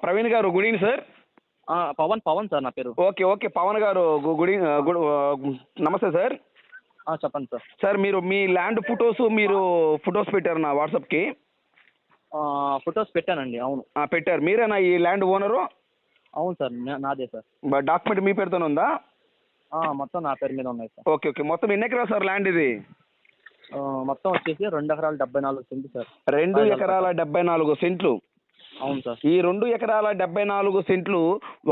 ప్రవీణ్ గారు good evening sir. Pavan Pavan sir నా పేరు. ఓకే ఓకే పవన్ గారు గుడ్ నమస్తే సార్. చెప్పండి సార్. సార్ మీరు మీ ల్యాండ్ ఫొటోస్ పెట్టారు నా వాట్సాప్కి. ఫొటోస్ పెట్టానండి. అవును పెట్టారు. మీరేనా ఈ ల్యాండ్ ఓనరు? అవును సార్, నాదే సార్. డాక్యుమెంట్ మీ పేరుతోనే ఉందా? మొత్తం నా పేరు మీద ఉన్నాయి సార్. ఓకే ఓకే మొత్తం ఎన్ని ఎకరాలు సార్ ల్యాండ్ ఇది? మొత్తం వచ్చేసి 2 ఎకరాల 74 సెంట్లు సార్. 2 ఎకరాల 74 సెంట్లు. అవును సార్. ఈ 2 ఎకరాల 74 సెంట్లు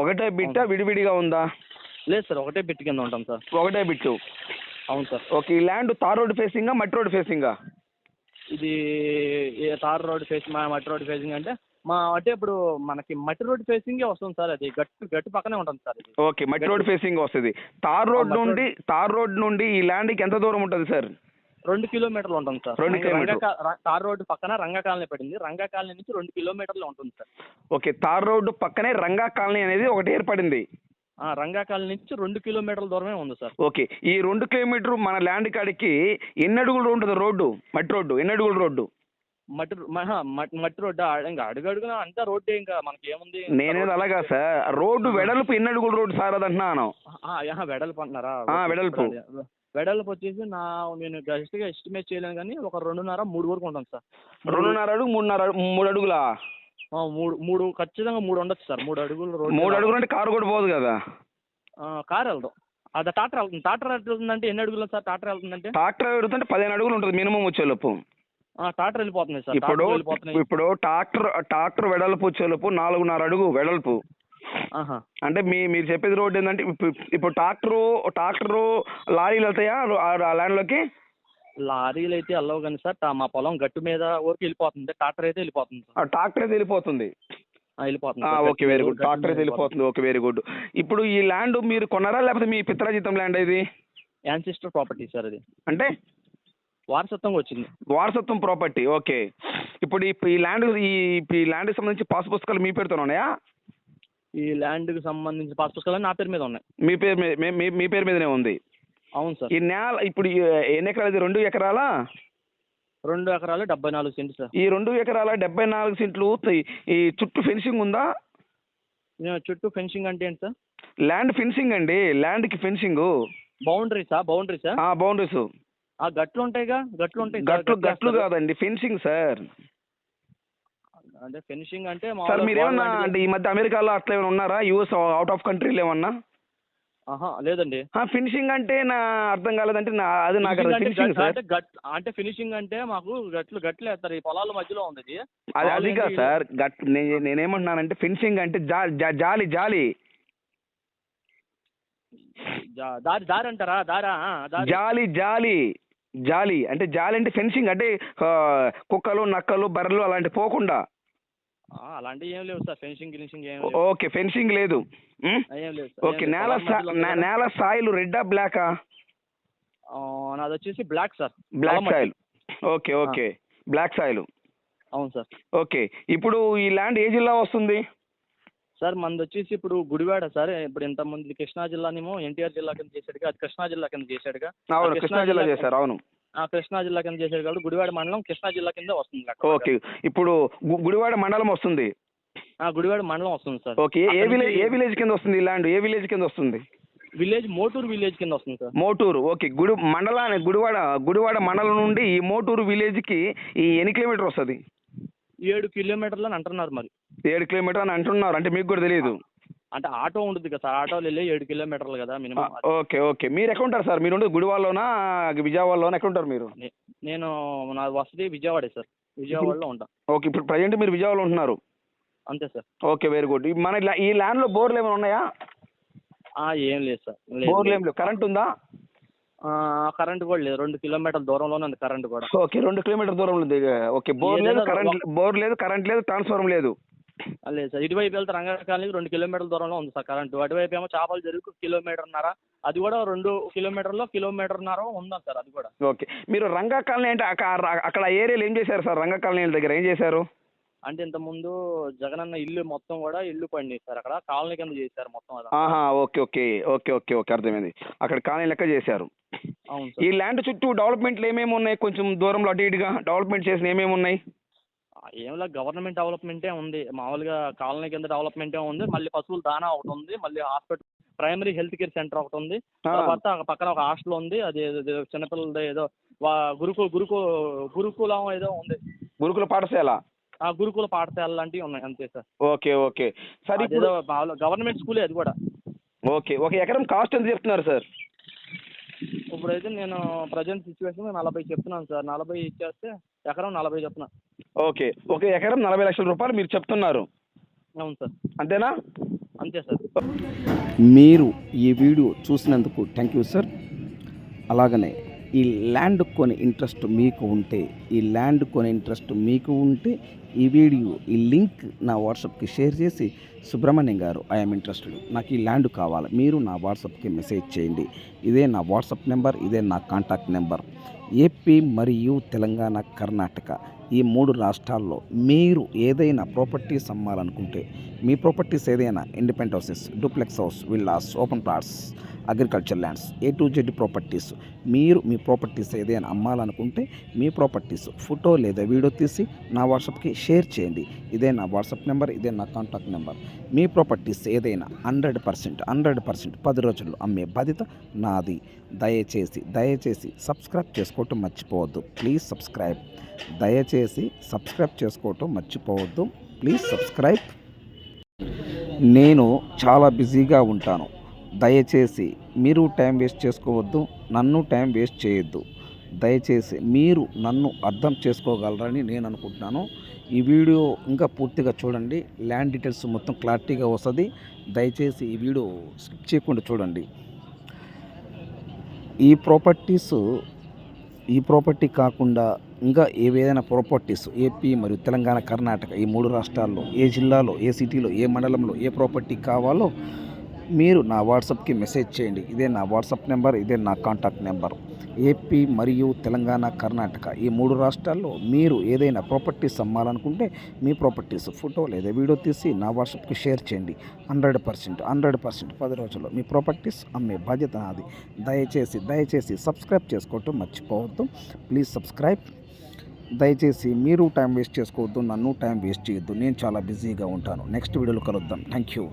ఒకటే బిట్టా విడివిడిగా ఉందా? లేదు సార్, ఒకటే బిట్ కింద ఉంటాం సార్. ఒకటే బిట్టు. అవును సార్. ఓకే. ఈ ల్యాండ్ తార్ రోడ్ ఫేసింగా మట్టి రోడ్ ఫేసింగా? ఇది తార్ రోడ్ ఫేసింగ్ మట్టి రోడ్ ఫేసింగ్ అంటే అంటే ఇప్పుడు మనకి మట్టి రోడ్ ఫేసింగే వస్తుంది సార్. అది గట్టు పక్కనే ఉంటుంది సార్ ఇది. ఓకే మట్టి రోడ్ ఫేసింగ్ వస్తుంది. తార్ రోడ్ నుండి ఈ ల్యాండ్కి ఎంత దూరం ఉంటుంది సార్? 2 కిలోమీటర్లు ఉంటుంది సార్. 2 కిలోమీటర్లు. తార్ రోడ్డు పక్కన రంగా కాలనీ పడింది. రంగా కాలనీ నుంచి 2 కిలోమీటర్లు ఉంటుంది సార్. ఓకే. తార్ రోడ్డు పక్కనే రంగా కాలనీ అనేది ఒకటి ఏర్పడింది. రంగా కాలనీ నుంచి 2 కిలోమీటర్ల దూరమే ఉంది సార్. ఓకే. ఈ 2 కిలోమీటర్ మన ల్యాండ్ కాడికి ఎన్ని అడుగులు ఉంటుంది రోడ్డు? మట్టి రోడ్డు ఎన్ని అడుగులు రోడ్డు? మట్టి రోడ్డు ఇంకా అడుగున అంతా రోడ్డు. ఇంకా మనకి ఏముంది? నేనేది అలాగా సార్, రోడ్డు వెడల్పు ఎన్ని అడుగులు రోడ్డు సార్ అది అంటున్నాను. వెడల్పు అంటున్నారా? వెడల్పు వచ్చేసి నేను గట్టిగా ఎస్టిమేట్ చేయలేను కానీ ఒక 2.5 3 వరకు ఉంటుంది సార్. 2.5 అడుగు 3 అడుగులా? 3 ఖచ్చితంగా 3 ఉండొచ్చు సార్. 3 అడుగులు రోడ్డు. 3 అడుగులు అంటే కారు కూడా పోదు కదా? కారు వెళ్దాం. అది ట్రాక్టర్ వెళ్తుంది. ట్రాక్టర్ వెళ్తుందంటే ఎన్ని అడుగులు సార్? ట్రాక్టర్ వెళ్తుందంటే ట్రాక్టర్ వెళ్తుంటే 15 అడుగులు ఉంటుంది మినిమం వచ్చేలోపు. ట్రాక్టర్ వెళ్ళిపోతుంది సార్. ఇప్పుడు ట్రాక్టర్ వెడల్పు వచ్చేలోపు 4.5 అడుగు వెడల్పు. అంటే మీరు చెప్పేది రోడ్డు ఏంటంటే ఇప్పుడు ట్రాక్టరు లారీలు వెళ్తాయా ఆ ల్యాండ్లోకి? లారీలు అయితే వెళ్ళవు కానీ సార్, మా పొలం గట్టు మీద వరకు వెళ్ళిపోతుంది. ట్రాక్టర్ అయితే వెళ్ళిపోతుంది సార్. ట్రాక్టర్ అయితే వెళ్ళిపోతుంది. Okay very good. ట్రాక్టర్ అయితే వెళ్ళిపోతుంది. Okay very good. ఇప్పుడు ఈ ల్యాండ్ మీరు కొన్నారా లేకపోతే మీ పిత్రాజితం ల్యాండ్ ఇది? యాన్సిస్టర్ ప్రాపర్టీ సార్ అది. అంటే వారసత్వంగా వచ్చింది. వారసత్వం ప్రాపర్టీ. ఓకే. ఇప్పుడు ఈ ల్యాండ్కి సంబంధించి పాస్ పుస్తకాలు మీ పేరుతో ఉన్నాయా? ఈ ల్యాండ్కి సంబంధించి పాస్ పుస్తకాలు నా పేరు మీద ఉన్నాయి. మీ పేరు మీదనే ఉంది? అవును సార్. ఈ నేల ఇప్పుడు ఎన్ని ఎకరాలు ఇది? 2 ఎకరాలా? 2 ఎకరాలు 74 సెంట్లు సార్. ఈ 2 ఎకరాల 74 సెంట్లు ఈ చుట్టూ ఫెన్సింగ్ ఉందా? చుట్టూ ఫెన్సింగ్ అంటే ఏంటి సార్? ల్యాండ్ ఫెన్సింగ్ అండి. ల్యాండ్కి ఫెన్సింగ్. బౌండరీసా? బౌండరీస్. గట్లు ఉంటాయిగా. గట్లు కాదండి, ఫెన్సింగ్ సార్. అంటే ఫెన్సింగ్ అంటే సార్ మీరేమన్నా అంటే ఈ మధ్య అమెరికాలో అట్లా ఏమైనా ఉన్నారా? యూఎస్ అవుట్ ఆఫ్ కంట్రీలో ఏమన్నా? లేదండి. ఫినిషింగ్ అంటే నా అర్థం కాలేదంటే అది నాకు ఫినిషింగ్ సార్. అంటే ఫినిషింగ్ అంటే మాకు గట్లు వేస్తారు. ఈ పొలాల మధ్యలో ఉంది అది కాదు సార్. నేనేమంటున్నానంటే ఫినిషింగ్ అంటే జాలి జాలి దారి అంటారా? జాలి జాలి జాలి అంటే జాలి అంటే ఫెన్సింగ్ అంటే కుక్కలు నక్కలు బర్రెలు అలాంటి పోకుండా. అలాంటివి ఏం లేవు సార్. ఫెన్సింగ్ ఏం ఓకే ఫెన్సింగ్ లేదు. ఓకే. నేల సాయిల్ రెడ్డా బ్లాకా? నాది వచ్చేసి black sir. Black soil. Okay okay black soil. అవును సార్. ఓకే. ఇప్పుడు ఈ ల్యాండ్ ఏ జిల్లా వస్తుంది సార్? మనది వచ్చేసి ఇప్పుడు గుడివాడ సార్. ఇప్పుడు ఇంతకుముందు కృష్ణా జిల్లానేమో ఎన్టీఆర్ జిల్లా కింద చేశాడుగా, అది కృష్ణా జిల్లా కింద చేశాడుగా. అవును కృష్ణా జిల్లా చేశారు. అవును కృష్ణా జిల్లా కింద చేశాడు కాబట్టి గుడివాడ మండలం కృష్ణా జిల్లా కింద వస్తుంది. ఓకే. ఇప్పుడు గుడివాడ మండలం వస్తుంది. గుడివాడ మండలం వస్తుంది సార్. ఓకే. ఏ విలేజ్ కింద వస్తుంది ఈ ల్యాండ్? ఏ విలేజ్ కింద వస్తుంది? విలేజ్ మోటూరు విలేజ్ కింద వస్తుంది సార్. మోటూరు. ఓకే. గుడివాడ మండలం నుండి ఈ మోటూరు విలేజ్కి ఎన్ని కిలోమీటర్ వస్తుంది? 7 కిలోమీటర్లు అని అంటున్నారు. మరి 7 కిలోమీటర్ అని అంటున్నారు. అంటే మీకు కూడా తెలియదు? అంటే ఆటో ఉంటుంది కదా సార్. ఆటోలు వెళ్ళి 7 కిలోమీటర్లు కదా మినిమం. Okay okay. మీరు ఎక్కడ ఉంటారు సార్? మీరు ఉండేది గుడివాడలోనా విజయవాడలోనా? ఎక్కడ ఉంటారు మీరు? నేను నా వసతి విజయవాడే సార్. విజయవాడలో ఉంటా. ఓకే. ఇప్పుడు ప్రజెంట్ మీరు విజయవాడలో ఉంటున్నారు? అంతే సార్. Okay very good. మన ఈ ల్యాండ్లో బోర్లు ఏమైనా ఉన్నాయా? ఏం లేదు సార్. బోర్లు ఏం లేవు. కరెంట్ ఉందా? కరెంట్ కూడా లేదు. 2 కిలోమీటర్ల దూరంలోనే ఉంది కరెంట్ కూడా. ఓకే. 2 కిలోమీటర్ల దూరంలో ఉంది. ఓకే. బోర్ లేదు కరెంట్ లేదు ట్రాన్స్ఫార్మర్ లేదు? లేదు సార్. ఇటువైపు వెళ్తే రంగా కాలనీకి 2 కిలోమీటర్ల దూరంలో ఉంది సార్ కరెంటు. అటువైపు ఏమో చేపల చెరువుకు 1.5 కిలోమీటర్న్నర. అది కూడా 2 కిలోమీటర్లో 1.5 కిలోమీటర్న్నర ఉందా సార్ అది కూడా. ఓకే. మీరు రంగా కాలనీ అంటే అక్కడ ఏరియాలో ఏం చేశారు సార్? రంగా కాలనీ దగ్గర ఏం చేశారు? అంటే ఇంతకుముందు జగనన్న ఇల్లు మొత్తం కూడా ఇల్లు పండి సార్. అక్కడ కాలనీ కింద చేశారు మొత్తం. Okay okay okay okay okay అర్థమైంది. అక్కడ కాలనీ లెక్క చేశారు. అవును ఈ సార్. ల్యాండ్ చుట్టూ డెవలప్మెంట్లు ఏమేమి ఉన్నాయి? కొంచెం దూరంలో అటు ఇటుగా డెవలప్మెంట్ చేసిన ఏమేమి ఉన్నాయి? ఏంలా గవర్నమెంట్ డెవలప్మెంటే ఉంది. మామూలుగా కాలనీ కింద డెవలప్మెంటే ఉంది. మళ్ళీ పశువుల దాణా ఒకటి ఉంది. మళ్ళీ hospital, primary health care centre ఒకటి ఉంది. తర్వాత పక్కన ఒక హాస్టల్ ఉంది. అది చిన్నపిల్లలది ఏదో గురుకులం ఏదో ఉంది. గురుకుల పాఠశాల. ఆ గురుకుల పాఠశాల లాంటివి ఉన్నాయి అంతే సార్. Okay okay sir. ఇప్పుడు గవర్నమెంట్ స్కూలే అది కూడా. ఓకే. ఒక ఎకరం కాస్ట్ ఎంత చెప్తున్నారు సార్? ఇప్పుడైతే నేను ప్రజెంట్ సిచ్యువేషన్ 40 చెప్తున్నాను సార్. 40 ఇచ్చేస్తే ఎకరం 40 చెప్తున్నా. ఓకే. ఒక ఎకరం 40 లక్షల రూపాయలు మీరు చెప్తున్నారు. అవును సార్. అంతేనా? అంతే సార్. మీరు ఈ వీడియో చూసినందుకు థ్యాంక్ యూ సార్. అలాగనే ఈ ల్యాండ్ కొని ఇంట్రెస్ట్ మీకు ఉంటే ఈ వీడియో ఈ లింక్ నా వాట్సాప్కి షేర్ చేసి, సుబ్రహ్మణ్యం గారు ఐఎమ్ ఇంట్రెస్టెడ్, నాకు ఈ ల్యాండ్ కావాలి, మీరు నా వాట్సాప్కి మెసేజ్ చేయండి. ఇదే నా వాట్సాప్ నెంబర్, ఇదే నా కాంటాక్ట్ నెంబర్. ఏపీ మరియు తెలంగాణ, కర్ణాటక ఈ 3 రాష్ట్రాల్లో మీరు ఏదైనా ప్రాపర్టీస్ అమ్మాలనుకుంటే, మీ ప్రాపర్టీస్ ఏదైనా independent houses, duplex house, villas, open plots, agriculture lands, A to Z properties, మీరు మీ ప్రాపర్టీస్ ఏదైనా అమ్మాలనుకుంటే మీ ప్రాపర్టీస్ ఫోటో లేదా వీడియో తీసి నా వాట్సాప్కి షేర్ చేయండి. ఇదే నా వాట్సాప్ నెంబర్, ఇదే నా కాంటాక్ట్ నెంబర్. మీ ప్రాపర్టీస్ ఏదైనా 100% 10 రోజుల్లో అమ్మే బాధ్యత నాది. దయచేసి సబ్స్క్రైబ్ చేసుకోవటం మర్చిపోవద్దు. Please subscribe. దయచేసి సబ్స్క్రైబ్ చేసుకోవటం మర్చిపోవద్దు. Please subscribe. నేను చాలా బిజీగా ఉంటాను. దయచేసి మీరు టైం వేస్ట్ చేసుకోవద్దు, నన్ను టైం వేస్ట్ చేయొద్దు. దయచేసి మీరు నన్ను అర్థం చేసుకోగలరని నేను అనుకుంటున్నాను. ఈ వీడియో ఇంకా పూర్తిగా చూడండి. ల్యాండ్ డీటెయిల్స్ మొత్తం క్లారిటీగా వస్తుంది. దయచేసి ఈ వీడియో స్కిప్ చేయకుండా చూడండి. ఈ ప్రాపర్టీ కాకుండా ఇంకా ఏదైనా ప్రాపర్టీస్ ఏపీ మరియు తెలంగాణ, కర్ణాటక ఈ 3 రాష్ట్రాల్లో ఏ జిల్లాలో, ఏ సిటీలో, ఏ మండలంలో ఏ ప్రాపర్టీ కావాలో మీరు నా వాట్సాప్కి మెసేజ్ చేయండి. ఇదే నా వాట్సాప్ నెంబర్, ఇదే నా కాంటాక్ట్ నెంబర్. ఏపీ మరియు తెలంగాణ, కర్ణాటక ఈ 3 రాష్ట్రాల్లో మీరు ఏదైనా ప్రాపర్టీస్ అమ్మాలనుకుంటే మీ ప్రాపర్టీస్ ఫోటో లేదా వీడియో తీసి నా వాట్సాప్కి షేర్ చేయండి. 100% 10 రోజుల్లో మీ ప్రాపర్టీస్ అమ్మే బాధ్యత నాది. దయచేసి సబ్స్క్రైబ్ చేసుకోవటం మర్చిపోవద్దు. Please subscribe. దయచేసి మీరు టైం వేస్ట్ చేసుకోవద్దు, నన్ను టైం వేస్ట్ చేయొద్దు. నేను చాలా బిజీగా ఉంటాను. నెక్స్ట్ వీడియోలో కలుద్దాం. Thank you.